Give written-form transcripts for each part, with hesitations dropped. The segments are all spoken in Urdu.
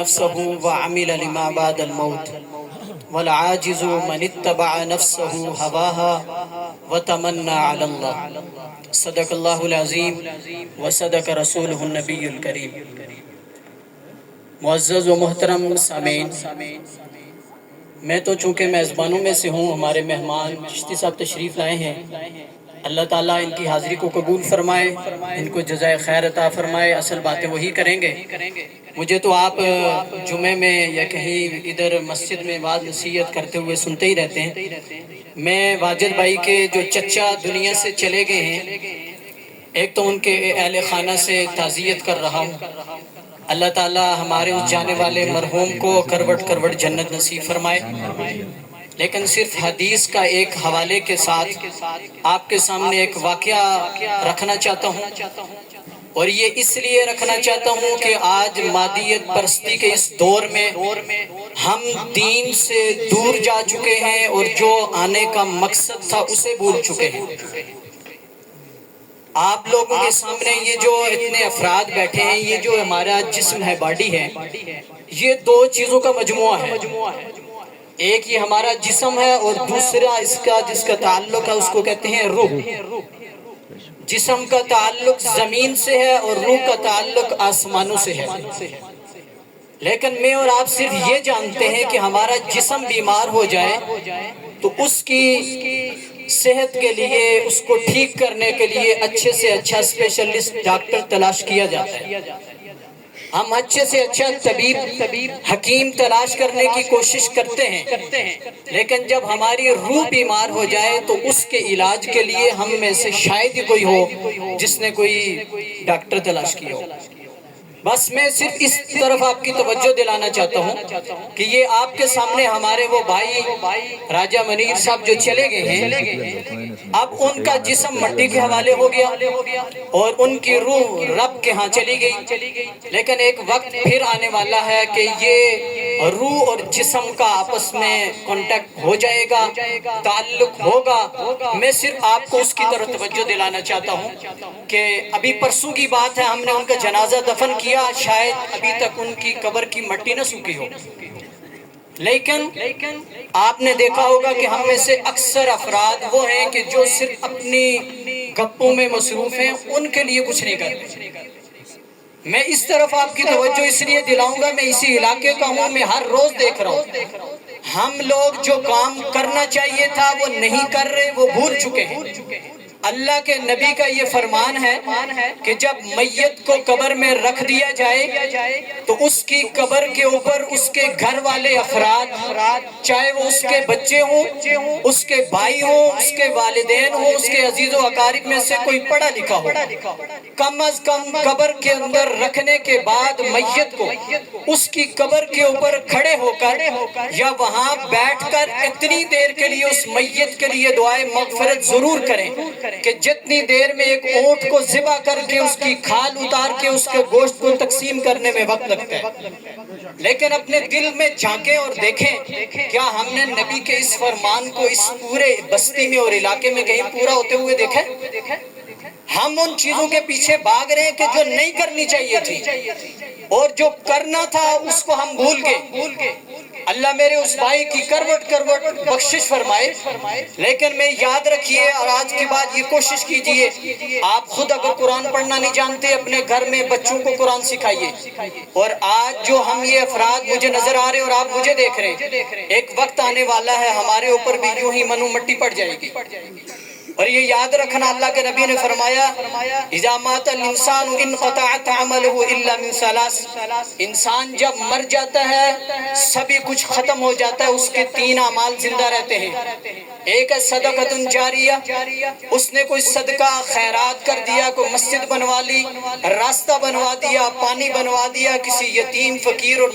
نفسه وعمل لما بعد الموت والعاجز من اتبع نفسه هواها وتمنى على الله صدق اللہ العظیم وصدق رسولہ النبی الکریم۔ معزز و محترم سامعین، میں تو چونکہ میزبانوں میں سے ہوں، ہمارے مہمان چشتی صاحب تشریف لائے ہیں، اللہ تعالیٰ ان کی حاضری کو قبول فرمائے، ان کو جزائے خیر عطا فرمائے۔ اصل باتیں وہی کریں گے۔ مجھے تو آپ جمعے میں یا کہیں ادھر مسجد میں وعظ نصیحت کرتے ہوئے سنتے ہی رہتے ہیں۔ میں واجد بھائی کے جو چچا دنیا سے چلے گئے ہیں، ایک تو ان کے اہل خانہ سے تعزیت کر رہا ہوں۔ اللہ تعالیٰ ہمارے اس جانے والے مرحوم کو کروٹ کروٹ جنت نصیب فرمائے۔ لیکن صرف حدیث کا ایک حوالے کے ساتھ آپ کے سامنے ایک واقعہ رکھنا چاہتا ہوں، اور یہ اس لیے رکھنا چاہتا ہوں کہ آج مادیت پرستی کے اس دور میں ہم دین سے دور جا چکے ہیں اور جو آنے کا مقصد تھا اسے بھول چکے ہیں۔ آپ لوگوں کے سامنے یہ جو اتنے افراد بیٹھے ہیں، یہ جو ہمارا جسم ہے، باڈی ہے، یہ دو چیزوں کا مجموعہ ہے۔ ایک یہ ہمارا جسم ہے اور دوسرا اس کا جس کا تعلق ہے اس کو کہتے ہیں روح۔ جسم کا تعلق زمین سے ہے اور روح کا تعلق آسمانوں سے ہے۔ لیکن میں اور آپ صرف یہ جانتے ہیں کہ ہمارا جسم بیمار ہو جائے تو اس کی صحت کے لیے، اس کو ٹھیک کرنے کے لیے اچھے سے اچھا اسپیشلسٹ ڈاکٹر تلاش کیا جاتا ہے۔ ہم اچھے سے اچھا طبیب حکیم تلاش کرنے کی کوشش کرتے ہیں، لیکن جب ہماری روح بیمار ہو جائے تو اس کے علاج کے لیے ہم میں سے شاید ہی کوئی ہو جس نے کوئی ڈاکٹر تلاش کیا ہو۔ بس میں صرف اس طرف آپ کی توجہ دلانا چاہتا ہوں کہ یہ آپ کے سامنے ہمارے وہ بھائی راجہ منیر صاحب جو چلے گئے ہیں، اب ان کا جسم مٹی کے حوالے ہو گیا اور ان کی روح رب کے ہاں چلی گئی۔ لیکن ایک وقت پھر آنے والا ہے کہ یہ روح اور جسم کا آپس میں کانٹیکٹ ہو جائے گا، تعلق ہوگا۔ میں صرف آپ کو اس کی طرف توجہ دلانا چاہتا ہوں کہ ابھی پرسوں کی بات ہے، ہم نے ان کا جنازہ دفن کیا، شاید ابھی تک ان کی قبر کی مٹی نہ سوکھی ہو، لیکن آپ نے دیکھا ہوگا کہ ہم میں سے اکثر افراد وہ ہیں کہ جو صرف اپنی گپوں میں مصروف ہیں، ان کے لیے کچھ نہیں کرتے۔ میں اس طرف آپ کی توجہ اس لیے دلاؤں گا، میں اسی علاقے کا ہوں، میں ہر روز دیکھ رہا ہوں ہم لوگ جو کام کرنا چاہیے تھا وہ نہیں کر رہے، وہ بھول چکے ہیں۔ اللہ کے نبی کا یہ فرمان ہے کہ جب میت کو قبر میں رکھ دیا جائے تو اس کی قبر کے اوپر اس کے گھر والے افراد، چاہے وہ اس کے بچے ہوں، اس کے بھائی ہوں، اس کے والدین ہوں، اس کے عزیز و اقارب میں سے کوئی پڑھا لکھا ہو، کم از کم قبر کے اندر رکھنے کے بعد میت کو اس کی قبر کے اوپر کھڑے ہو کر یا وہاں بیٹھ کر اتنی دیر کے لیے اس میت کے لیے دعائے مغفرت ضرور کریں کہ جتنی دیر میں ایک اونٹ کو ذبح کر کے اس کی کھال اتار کے اس کے گوشت کو تقسیم کرنے میں وقت لگتا ہے۔ لیکن اپنے دل میں جھانکیں اور دیکھیں کیا ہم نے نبی کے اس فرمان کو اس پورے بستی میں اور علاقے میں کہیں پورا ہوتے ہوئے دیکھا؟ ہم ان چیزوں کے پیچھے بھاگ رہے ہیں کہ جو نہیں کرنی چاہیے تھی، اور جو کرنا تھا اس کو ہم بھول گئے۔ اللہ میرے اس بھائی کی کروٹ کروٹ بخشش فرمائے، لیکن میں یاد رکھیے اور آج کے بعد یہ کوشش کیجئے، آپ خود اگر قرآن پڑھنا نہیں جانتے اپنے گھر میں بچوں کو قرآن سکھائیے۔ اور آج جو ہم یہ افراد مجھے نظر آ رہے ہیں اور آپ مجھے دیکھ رہے ہیں، ایک وقت آنے والا ہے ہمارے اوپر بھی یوں ہی منو مٹی پڑ جائے گی۔ اور یہ یاد رکھنا، اللہ کے نبی نے فرمایا اذا مات الانسان انقطعت عمله الا من ثلاث، انسان جب مر جاتا ہے سبھی کچھ ختم ہو جاتا ہے، اس کے تین اعمال زندہ رہتے ہیں۔ ایک ہے صدقۃ جاریہ، اس نے کوئی صدقہ خیرات کر دیا، کوئی مسجد بنوا لی، راستہ بنوا دیا، پانی بنوا دیا، کسی یتیم فقیر اور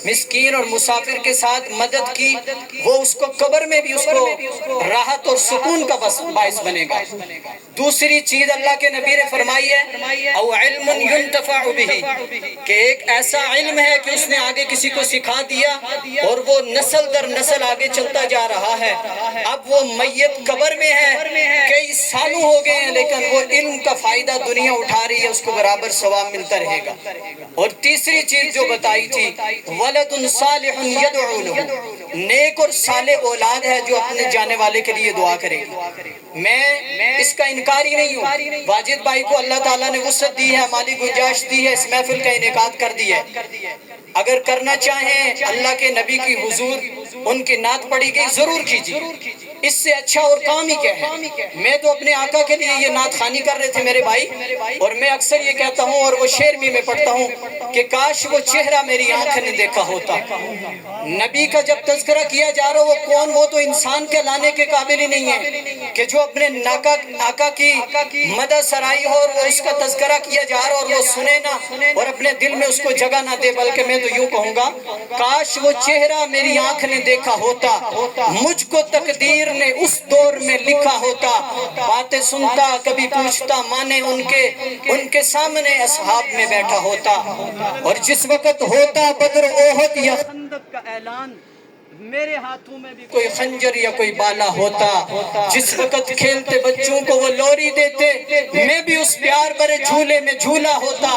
مسکین اور مسافر کے ساتھ مدد کی، وہ اس کو قبر میں بھی اس کو راحت اور سکون کا باعث بنے گا۔ دوسری چیز اللہ کے نبی نے فرمائی ہے او علم ينتفع به، کہ ایک ایسا علم ہے کہ اس نے آگے کسی کو سکھا دیا اور وہ نسل در نسل آگے چلتا جا رہا ہے۔ اب وہ میت قبر میں ہے، کئی سالوں ہو گئے ہیں، لیکن وہ علم کا فائدہ دنیا اٹھا رہی ہے، اس کو برابر ثواب ملتا رہے گا۔ اور تیسری چیز جو بتائی تھی ولد صالح يدعو له، نیک اور صالح اولاد ہے جو اپنے جانے والے کے لیے دعا کرے گی۔ میں اس کا انکاری نہیں ہوں، واجد بھائی کو اللہ تعالیٰ نے وسعت دی ہے، مالی گنجائش دی ہے، اس محفل کا انعقاد کر دی ہے، اگر کرنا چاہیں اللہ کے نبی کی حضور ان کی نعت پڑھی گئی ضرور کیجیے، اس سے اچھا اور کام ہی کیا ہے۔ میں تو اپنے آقا کے لیے یہ نعت خوانی کر رہے تھے میرے بھائی، اور میں اکثر یہ کہتا ہوں اور وہ شعر بھی میں پڑھتا ہوں کہ کاش وہ چہرہ میری آنکھ نے دیکھا ہوتا۔ نبی کا جب تذکرہ کیا جا رہا وہ کون، وہ تو انسان کے لانے کے قابل ہی نہیں ہے کہ جو اپنے آقا کی مدح سرائی ہو اور وہ اس کا تذکرہ کیا جا رہا اور وہ سنے نہ اور اپنے دل میں اس کو جگہ نہ دے، بلکہ میں تو یوں کہوں گا کاش وہ چہرہ میری آنکھ نے دیکھا ہوتا، مجھ کو تقدیر نے اس دور میں لکھا ہوتا، باتیں سنتا کبھی پوچھتا مانے ان کے سامنے اصحاب میں بیٹھا ہوتا، اور جس وقت ہوتا بدر احد یا خندق کا اعلان میرے ہاتھوں میں بھی کوئی خنجر یا کوئی بالا ہوتا، جس وقت کھیلتے بچوں کو وہ لوری دیتے میں بھی اس پیار بھرے جھولے میں جھولا ہوتا،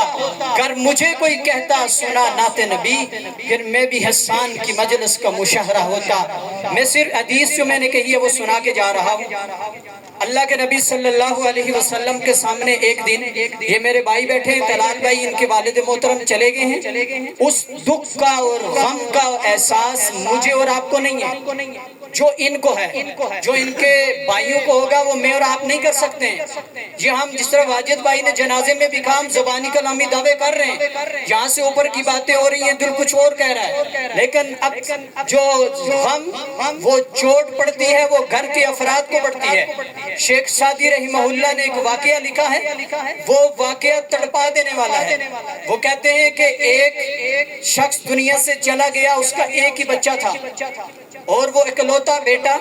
اگر مجھے کوئی کہتا سنا نعت نبی پھر میں بھی حسان کی مجلس کا مشاہرہ ہوتا۔ میں صرف حدیث جو میں نے کہی ہے وہ سنا کے جا رہا ہوں۔ اللہ کے نبی صلی اللہ علیہ وسلم کے سامنے ایک دن یہ میرے بھائی بیٹھے ہیں، طلال بھائی، ان کے والد محترم چلے گئے ہیں، اس دکھ کا اور غم کا احساس مجھے اور آپ کو نہیں ہے، جو ان کو ہے، جو ان کے بھائیوں کو ہوگا وہ میں اور آپ نہیں کر سکتے ہیں۔ یہ ہم جس طرح واجد بھائی نے جنازے میں بھی کہا ہم زبانی کلامی دعوے کر رہے ہیں، یہاں سے اوپر کی باتیں ہو رہی ہیں، دل کچھ اور کہہ رہا ہے، لیکن اب جو غم وہ چوٹ پڑتی ہے وہ گھر کے افراد کو پڑتی ہے۔ شیخ سعدی رحمہ اللہ نے ایک واقعہ لکھا ہے، وہ واقعہ تڑپا دینے والا ہے۔ وہ کہتے ہیں کہ ایک شخص دنیا سے چلا گیا، اس کا ایک ہی بچہ تھا اور وہ اکلوتا بیٹا،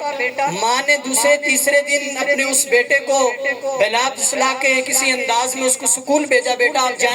ماں نے دوسرے تیسرے دن اپنے اس بیٹے کو بلا پسلا کے کسی انداز میں اس کو سکول بھیجا، بیٹا آپ جائیں